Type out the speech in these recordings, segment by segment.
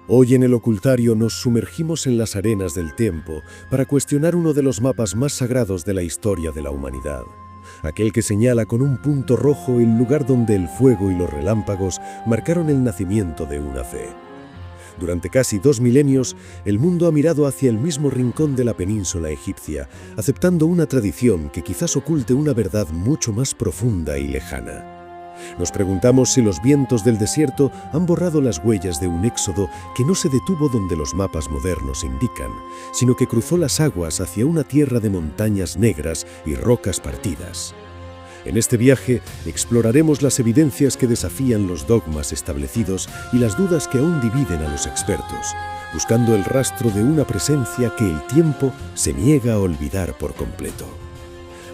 Hoy en el Ocultario nos sumergimos en las arenas del tiempo para cuestionar uno de los mapas más sagrados de la historia de la humanidad. Aquel que señala con un punto rojo el lugar donde el fuego y los relámpagos marcaron el nacimiento de una fe. Durante casi 2 milenios, el mundo ha mirado hacia el mismo rincón de la península egipcia, aceptando una tradición que quizás oculte una verdad mucho más profunda y lejana. Nos preguntamos si los vientos del desierto han borrado las huellas de un éxodo que no se detuvo donde los mapas modernos indican, sino que cruzó las aguas hacia una tierra de montañas negras y rocas partidas. En este viaje exploraremos las evidencias que desafían los dogmas establecidos y las dudas que aún dividen a los expertos, buscando el rastro de una presencia que el tiempo se niega a olvidar por completo.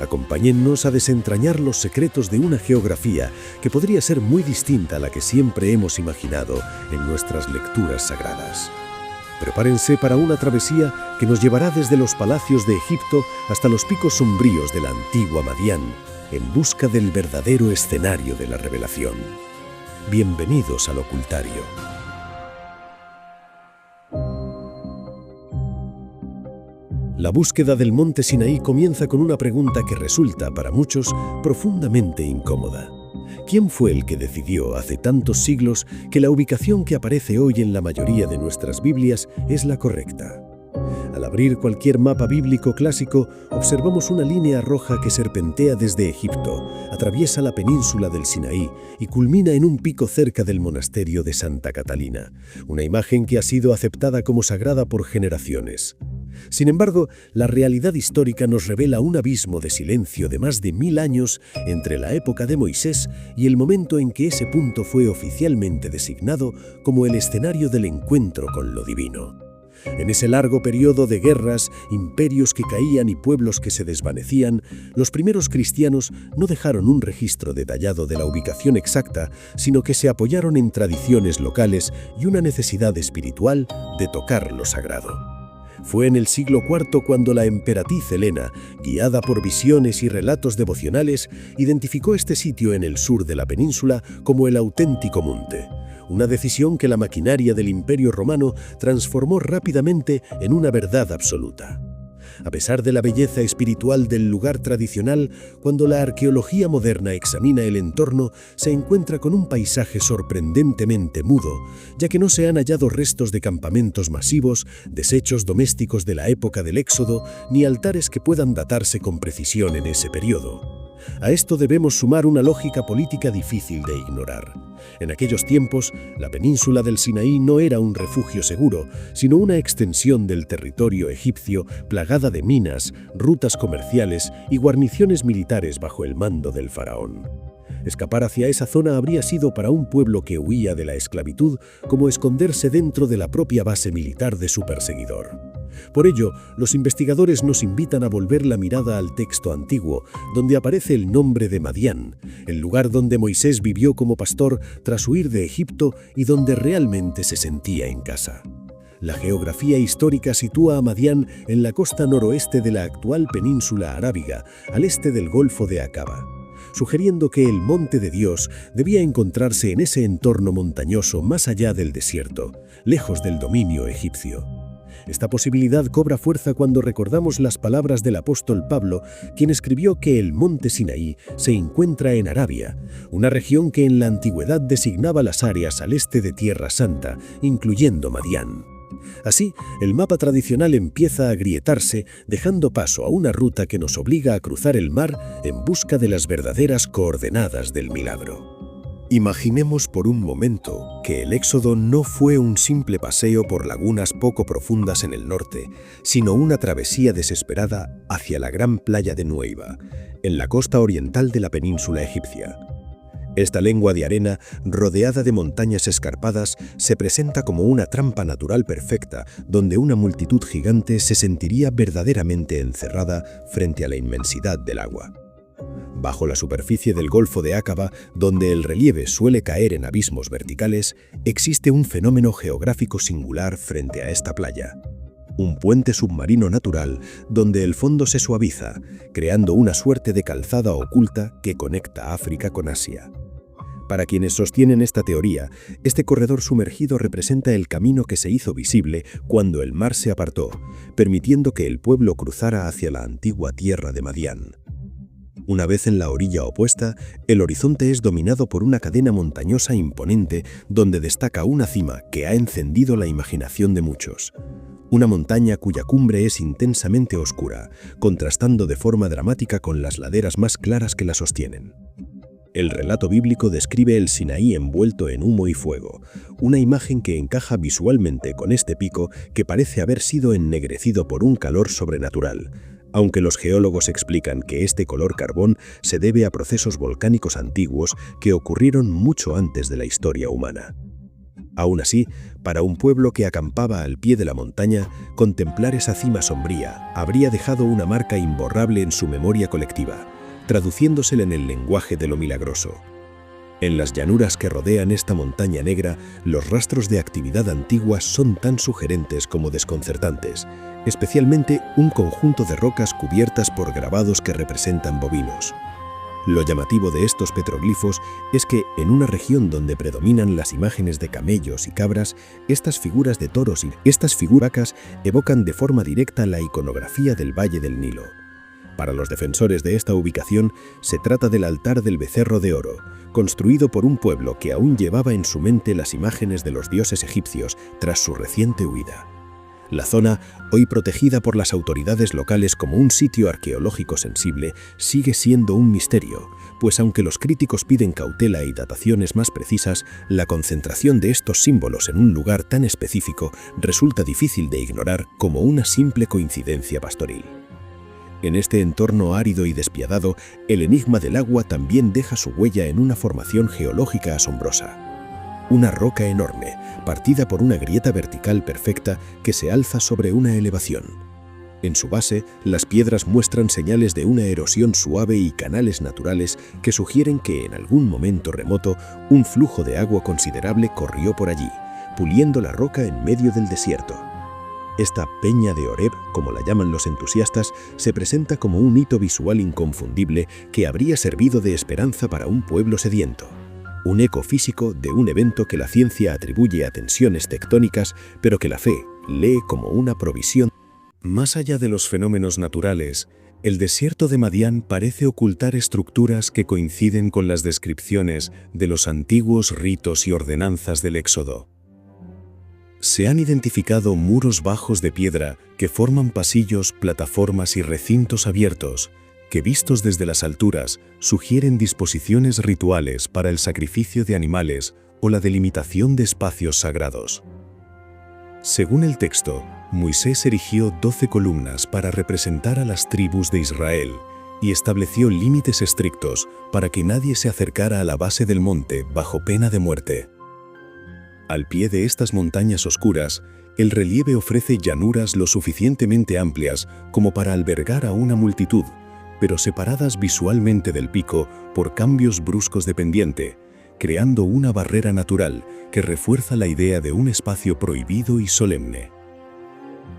Acompáñennos a desentrañar los secretos de una geografía que podría ser muy distinta a la que siempre hemos imaginado en nuestras lecturas sagradas. Prepárense para una travesía que nos llevará desde los palacios de Egipto hasta los picos sombríos de la antigua Madián, en busca del verdadero escenario de la revelación. Bienvenidos al Ocultario. La búsqueda del monte Sinaí comienza con una pregunta que resulta, para muchos, profundamente incómoda. ¿Quién fue el que decidió, hace tantos siglos, que la ubicación que aparece hoy en la mayoría de nuestras Biblias es la correcta? Al abrir cualquier mapa bíblico clásico, observamos una línea roja que serpentea desde Egipto, atraviesa la península del Sinaí y culmina en un pico cerca del monasterio de Santa Catalina, una imagen que ha sido aceptada como sagrada por generaciones. Sin embargo, la realidad histórica nos revela un abismo de silencio de más de 1000 años entre la época de Moisés y el momento en que ese punto fue oficialmente designado como el escenario del encuentro con lo divino. En ese largo periodo de guerras, imperios que caían y pueblos que se desvanecían, los primeros cristianos no dejaron un registro detallado de la ubicación exacta, sino que se apoyaron en tradiciones locales y una necesidad espiritual de tocar lo sagrado. Fue en el siglo IV cuando la emperatriz Helena, guiada por visiones y relatos devocionales, identificó este sitio en el sur de la península como el auténtico monte. Una decisión que la maquinaria del Imperio Romano transformó rápidamente en una verdad absoluta. A pesar de la belleza espiritual del lugar tradicional, cuando la arqueología moderna examina el entorno, se encuentra con un paisaje sorprendentemente mudo, ya que no se han hallado restos de campamentos masivos, desechos domésticos de la época del Éxodo, ni altares que puedan datarse con precisión en ese periodo. A esto debemos sumar una lógica política difícil de ignorar. En aquellos tiempos, la península del Sinaí no era un refugio seguro, sino una extensión del territorio egipcio plagada de minas, rutas comerciales y guarniciones militares bajo el mando del faraón. Escapar hacia esa zona habría sido para un pueblo que huía de la esclavitud como esconderse dentro de la propia base militar de su perseguidor. Por ello, los investigadores nos invitan a volver la mirada al texto antiguo, donde aparece el nombre de Madián, el lugar donde Moisés vivió como pastor tras huir de Egipto y donde realmente se sentía en casa. La geografía histórica sitúa a Madián en la costa noroeste de la actual península arábiga, al este del Golfo de Aqaba, sugiriendo que el monte de Dios debía encontrarse en ese entorno montañoso más allá del desierto, lejos del dominio egipcio. Esta posibilidad cobra fuerza cuando recordamos las palabras del apóstol Pablo, quien escribió que el monte Sinaí se encuentra en Arabia, una región que en la antigüedad designaba las áreas al este de Tierra Santa, incluyendo Madián. Así, el mapa tradicional empieza a agrietarse, dejando paso a una ruta que nos obliga a cruzar el mar en busca de las verdaderas coordenadas del milagro. Imaginemos por un momento que el éxodo no fue un simple paseo por lagunas poco profundas en el norte, sino una travesía desesperada hacia la gran playa de Nueiba, en la costa oriental de la península egipcia. Esta lengua de arena, rodeada de montañas escarpadas, se presenta como una trampa natural perfecta, donde una multitud gigante se sentiría verdaderamente encerrada frente a la inmensidad del agua. Bajo la superficie del Golfo de Aqaba, donde el relieve suele caer en abismos verticales, existe un fenómeno geográfico singular frente a esta playa. Un puente submarino natural donde el fondo se suaviza, creando una suerte de calzada oculta que conecta África con Asia. Para quienes sostienen esta teoría, este corredor sumergido representa el camino que se hizo visible cuando el mar se apartó, permitiendo que el pueblo cruzara hacia la antigua tierra de Madián. Una vez en la orilla opuesta, el horizonte es dominado por una cadena montañosa imponente donde destaca una cima que ha encendido la imaginación de muchos. Una montaña cuya cumbre es intensamente oscura, contrastando de forma dramática con las laderas más claras que la sostienen. El relato bíblico describe el Sinaí envuelto en humo y fuego, una imagen que encaja visualmente con este pico que parece haber sido ennegrecido por un calor sobrenatural, aunque los geólogos explican que este color carbón se debe a procesos volcánicos antiguos que ocurrieron mucho antes de la historia humana. Aún así, para un pueblo que acampaba al pie de la montaña, contemplar esa cima sombría habría dejado una marca imborrable en su memoria colectiva, traduciéndosela en el lenguaje de lo milagroso. En las llanuras que rodean esta montaña negra, los rastros de actividad antigua son tan sugerentes como desconcertantes, especialmente un conjunto de rocas cubiertas por grabados que representan bovinos. Lo llamativo de estos petroglifos es que, en una región donde predominan las imágenes de camellos y cabras, estas figuras de toros y estas figuras evocan de forma directa la iconografía del Valle del Nilo. Para los defensores de esta ubicación, se trata del altar del becerro de oro, construido por un pueblo que aún llevaba en su mente las imágenes de los dioses egipcios tras su reciente huida. La zona, hoy protegida por las autoridades locales como un sitio arqueológico sensible, sigue siendo un misterio, pues aunque los críticos piden cautela y dataciones más precisas, la concentración de estos símbolos en un lugar tan específico resulta difícil de ignorar como una simple coincidencia pastoril. En este entorno árido y despiadado, el enigma del agua también deja su huella en una formación geológica asombrosa. Una roca enorme, partida por una grieta vertical perfecta que se alza sobre una elevación. En su base, las piedras muestran señales de una erosión suave y canales naturales que sugieren que en algún momento remoto un flujo de agua considerable corrió por allí, puliendo la roca en medio del desierto. Esta Peña de Oreb, como la llaman los entusiastas, se presenta como un hito visual inconfundible que habría servido de esperanza para un pueblo sediento. Un eco físico de un evento que la ciencia atribuye a tensiones tectónicas, pero que la fe lee como una provisión. Más allá de los fenómenos naturales, el desierto de Madián parece ocultar estructuras que coinciden con las descripciones de los antiguos ritos y ordenanzas del Éxodo. Se han identificado muros bajos de piedra que forman pasillos, plataformas y recintos abiertos, que vistos desde las alturas sugieren disposiciones rituales para el sacrificio de animales o la delimitación de espacios sagrados. Según el texto, Moisés erigió 12 columnas para representar a las tribus de Israel y estableció límites estrictos para que nadie se acercara a la base del monte bajo pena de muerte. Al pie de estas montañas oscuras, el relieve ofrece llanuras lo suficientemente amplias como para albergar a una multitud, pero separadas visualmente del pico por cambios bruscos de pendiente, creando una barrera natural que refuerza la idea de un espacio prohibido y solemne.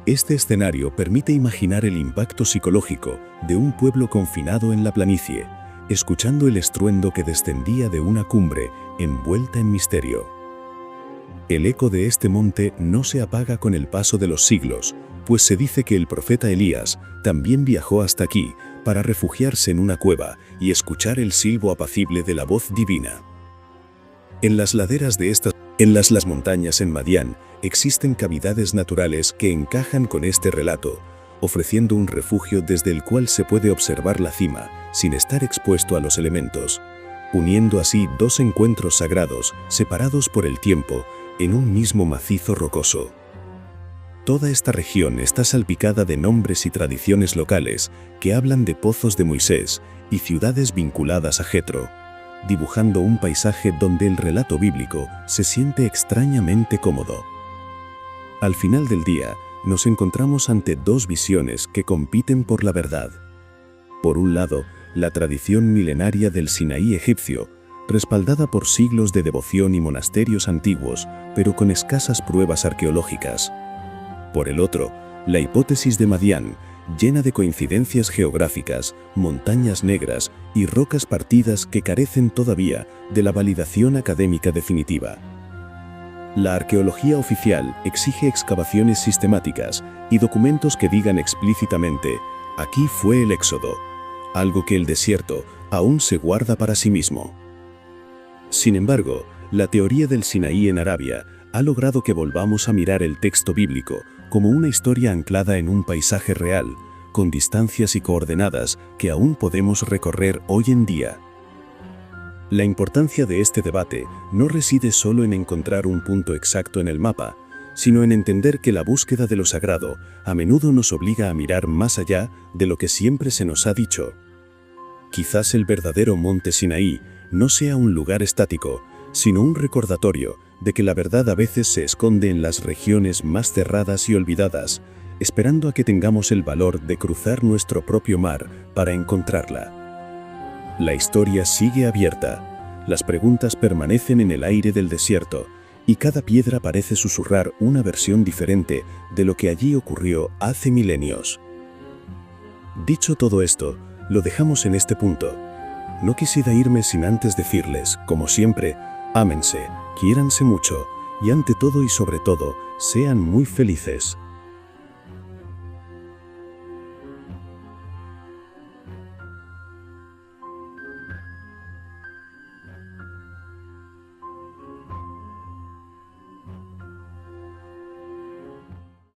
Este escenario permite imaginar el impacto psicológico de un pueblo confinado en la planicie, escuchando el estruendo que descendía de una cumbre envuelta en misterio. El eco de este monte no se apaga con el paso de los siglos, pues se dice que el profeta Elías también viajó hasta aquí para refugiarse en una cueva y escuchar el silbo apacible de la voz divina. En las laderas de las montañas en Madián existen cavidades naturales que encajan con este relato, ofreciendo un refugio desde el cual se puede observar la cima sin estar expuesto a los elementos, uniendo así dos encuentros sagrados separados por el tiempo en un mismo macizo rocoso. Toda esta región está salpicada de nombres y tradiciones locales que hablan de pozos de Moisés y ciudades vinculadas a Jetro, dibujando un paisaje donde el relato bíblico se siente extrañamente cómodo. Al final del día, nos encontramos ante dos visiones que compiten por la verdad. Por un lado, la tradición milenaria del Sinaí egipcio, respaldada por siglos de devoción y monasterios antiguos, pero con escasas pruebas arqueológicas. Por el otro, la hipótesis de Madián, llena de coincidencias geográficas, montañas negras y rocas partidas que carecen todavía de la validación académica definitiva. La arqueología oficial exige excavaciones sistemáticas y documentos que digan explícitamente: aquí fue el éxodo, algo que el desierto aún se guarda para sí mismo. Sin embargo, la teoría del Sinaí en Arabia ha logrado que volvamos a mirar el texto bíblico como una historia anclada en un paisaje real, con distancias y coordenadas que aún podemos recorrer hoy en día. La importancia de este debate no reside solo en encontrar un punto exacto en el mapa, sino en entender que la búsqueda de lo sagrado a menudo nos obliga a mirar más allá de lo que siempre se nos ha dicho. Quizás el verdadero monte Sinaí no sea un lugar estático, sino un recordatorio de que la verdad a veces se esconde en las regiones más cerradas y olvidadas, esperando a que tengamos el valor de cruzar nuestro propio mar para encontrarla. La historia sigue abierta, las preguntas permanecen en el aire del desierto, y cada piedra parece susurrar una versión diferente de lo que allí ocurrió hace milenios. Dicho todo esto, lo dejamos en este punto. No quisiera irme sin antes decirles, como siempre, ámense, quiéranse mucho, y ante todo y sobre todo, sean muy felices.